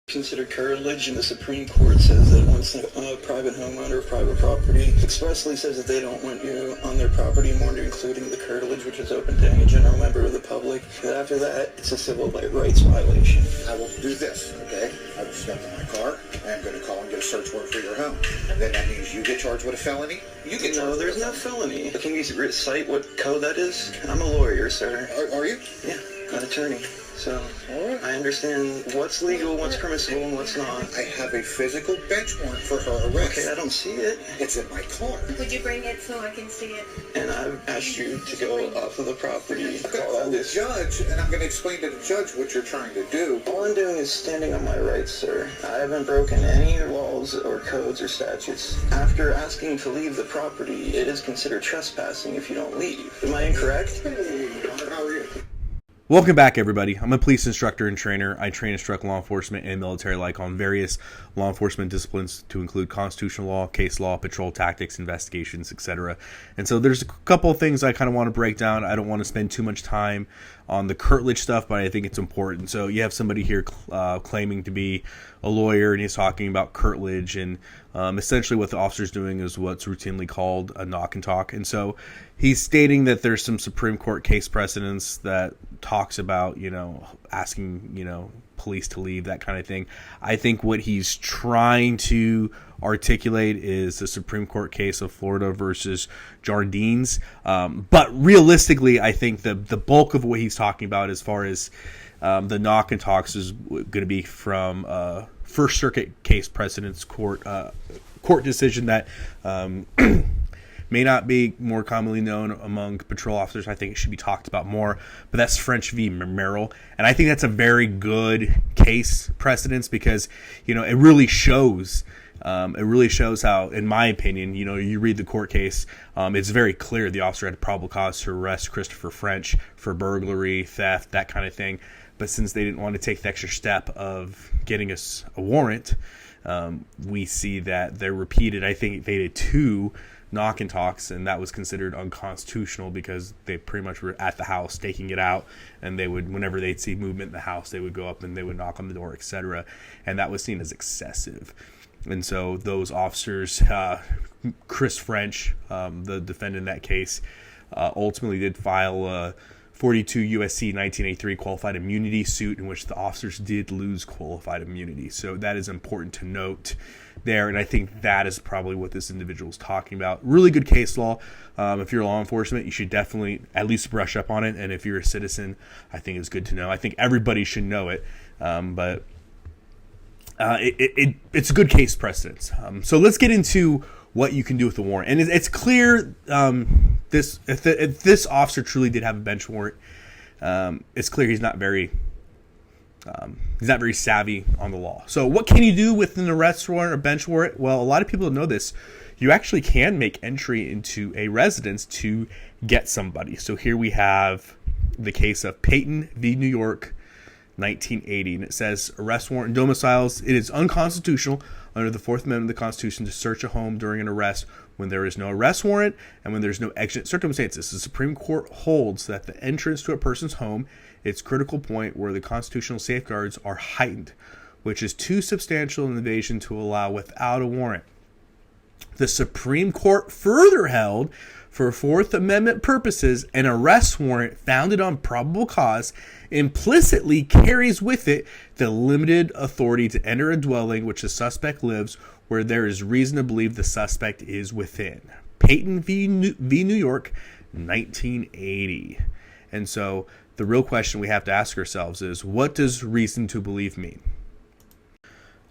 Considered curtilage, and the Supreme Court says that once a private homeowner, private property, expressly says that they don't want you on their property anymore, including the curtilage, which is open to any general member of the public. And after that, it's a civil rights violation. I will do this, okay? I will step in my car, and I'm going to call and get a search warrant for your home. And then that means you get charged with a felony. You get charged. No, there's no felony. Can you recite what code that is? I'm a lawyer, sir. Are you? Yeah, an attorney. So, I understand what's legal, what's permissible, and what's not. I have a physical bench warrant for her arrest. Okay, I don't see it. It's in my car. Would you bring it so I can see it? And I've asked you to go off of the property. I'm going to call the judge, and I'm going to explain to the judge what you're trying to do. All I'm doing is standing on my rights, sir. I haven't broken any laws or codes or statutes. After asking to leave the property, it is considered trespassing if you don't leave. Am I incorrect? Hey, how are you? Welcome back, everybody. I'm a police instructor and trainer. I train and instruct law enforcement and military alike on various law enforcement disciplines to include constitutional law, case law, patrol tactics, investigations, etc. And so there's a couple of things I kind of want to break down. I don't want to spend too much time on the curtilage stuff, but I think it's important. So you have somebody here claiming to be a lawyer, and he's talking about curtilage, and essentially what the officer's doing is what's routinely called a knock and talk. And so he's stating that there's some Supreme Court case precedents that talks about, asking, police to leave, that kind of thing. I think what he's trying to articulate is the Supreme Court case of Florida versus Jardines. But realistically, I think the bulk of what he's talking about as far as the knock and talks is going to be from First Circuit case precedents court decision that may not be more commonly known among patrol officers. I think it should be talked about more, but that's French v. Merrill. And I think that's a very good case precedence because, it really shows how, in my opinion, you read the court case, it's very clear the officer had probable cause to arrest Christopher French for burglary, theft, that kind of thing. But since they didn't want to take the extra step of getting us a warrant, we see that they're repeated. I think they did 2 knock and talks, and that was considered unconstitutional because they pretty much were at the house staking it out, and they would, whenever they'd see movement in the house, they would go up and they would knock on the door, etc. And that was seen as excessive. And so those officers, Chris French, the defendant in that case, ultimately did file a 42 U.S.C. 1983 qualified immunity suit in which the officers did lose qualified immunity. So that is important to note there, and I think that is probably what this individual is talking about. Really good case law. If you're law enforcement, you should definitely at least brush up on it, and if you're a citizen, I think it's good to know. I think everybody should know it, but it's a good case precedence. So let's get into what you can do with the warrant. And it's clear if this officer truly did have a bench warrant, it's clear he's not very savvy on the law. So what can you do with an arrest warrant or bench warrant? Well, a lot of people don't know this. You actually can make entry into a residence to get somebody. So here we have the case of Peyton v. New York, 1980, and it says arrest warrant and domiciles. It is unconstitutional under the Fourth Amendment of the Constitution to search a home during an arrest when there is no arrest warrant and when there's no exigent circumstances. The Supreme Court holds that the entrance to a person's home, its critical point where the constitutional safeguards are heightened, which is too substantial an invasion to allow without a warrant. The Supreme Court further held, for Fourth Amendment purposes, an arrest warrant founded on probable cause implicitly carries with it the limited authority to enter a dwelling which the suspect lives where there is reason to believe the suspect is within. Peyton v. New York, 1980. And so the real question we have to ask ourselves is, what does reason to believe mean?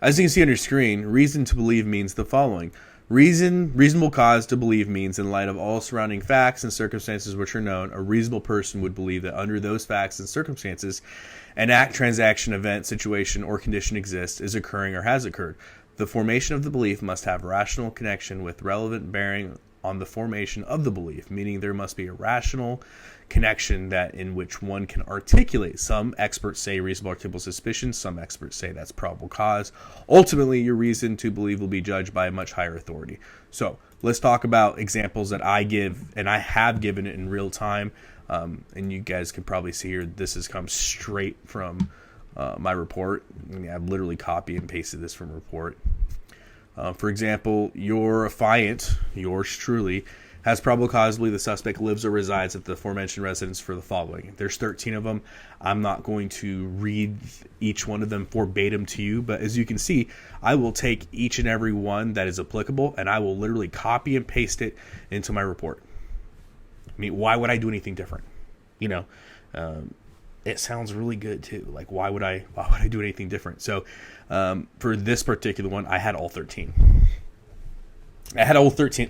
As you can see on your screen, reason to believe means the following. Reasonable cause to believe means, in light of all surrounding facts and circumstances which are known, a reasonable person would believe that under those facts and circumstances, an act, transaction, event, situation, or condition exists, is occurring, or has occurred. The formation of the belief must have rational connection with relevant bearing on the formation of the belief, meaning there must be a rational connection that in which one can articulate. Some experts say reasonable articulable suspicion. Some experts say that's probable cause. Ultimately, your reason to believe will be judged by a much higher authority. So let's talk about examples that I give, and I have given it in real time. And you guys can probably see here, this has come straight from my report. I mean, I've literally copy and pasted this from a report. For example, your affiant, yours truly, has probable cause to believe the suspect lives or resides at the aforementioned residence for the following. There's 13 of them. I'm not going to read each one of them verbatim to you, but as you can see, I will take each and every one that is applicable and I will literally copy and paste it into my report. I mean, why would I do anything different? You know, it sounds really good too. Like, why would I do anything different? So, for this particular one, I had all 13. I had all 13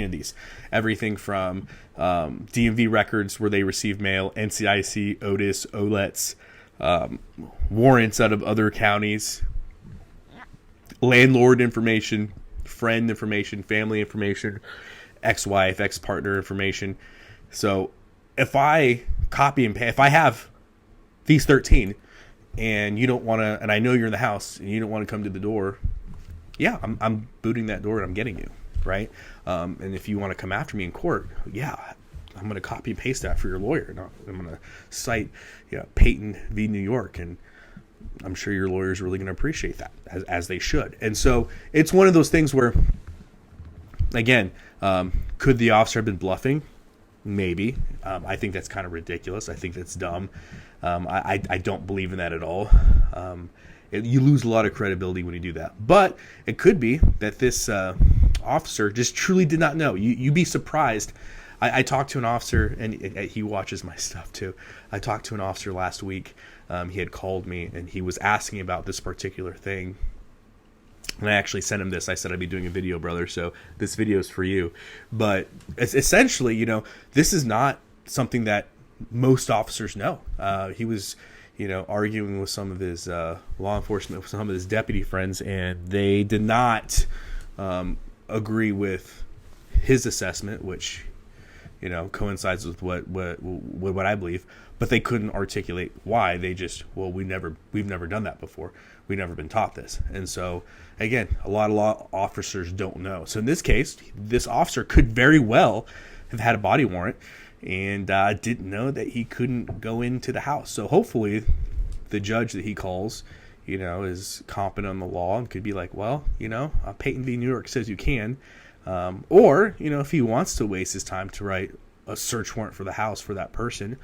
of these. Everything from DMV records where they receive mail, NCIC, Otis, OLETs, warrants out of other counties, landlord information, friend information, family information, ex-wife, ex-partner information. So if I copy and paste, if I have these 13 and you don't want to, and I know you're in the house and you don't want to come to the door, yeah, I'm booting that door and I'm getting you, right? And if you want to come after me in court, yeah, I'm going to copy and paste that for your lawyer. No, I'm going to cite, Peyton v. New York, and I'm sure your lawyer's really going to appreciate that, as they should. And so it's one of those things where, again, could the officer have been bluffing? Maybe. I think that's kind of ridiculous. I think that's dumb. I don't believe in that at all. You lose a lot of credibility when you do that. But it could be that this officer just truly did not know. You'd be surprised. I talked to an officer, and he watches my stuff too. I talked to an officer last week. He had called me, and he was asking about this particular thing. And I actually sent him this. I said I'd be doing a video, brother, so this video is for you. But it's essentially, this is not something that most officers know. He was arguing with some of his law enforcement, with some of his deputy friends, and they did not agree with his assessment, which coincides with what I believe. But they couldn't articulate why. They just, we've never done that before. We've never been taught this. And so, again, a lot of law officers don't know. So in this case, this officer could very well have had a body warrant and didn't know that he couldn't go into the house. So hopefully the judge that he calls, is competent on the law and could be like, well, Peyton v. New York says you can. Or, if he wants to waste his time to write a search warrant for the house for that person,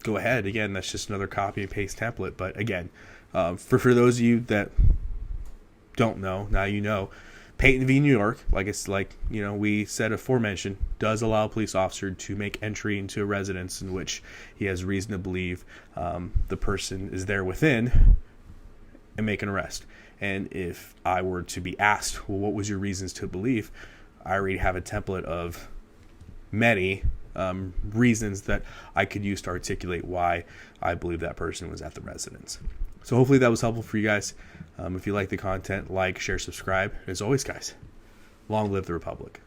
go ahead. Again, that's just another copy and paste template. But again, for those of you that don't know, now you know. Peyton v. New York, we said aforementioned, does allow a police officer to make entry into a residence in which he has reason to believe the person is there within and make an arrest. And if I were to be asked, well, what was your reasons to believe? I already have a template of many reasons that I could use to articulate why I believe that person was at the residence. So hopefully that was helpful for you guys. If you like the content, like, share, subscribe. As always, guys, long live the Republic.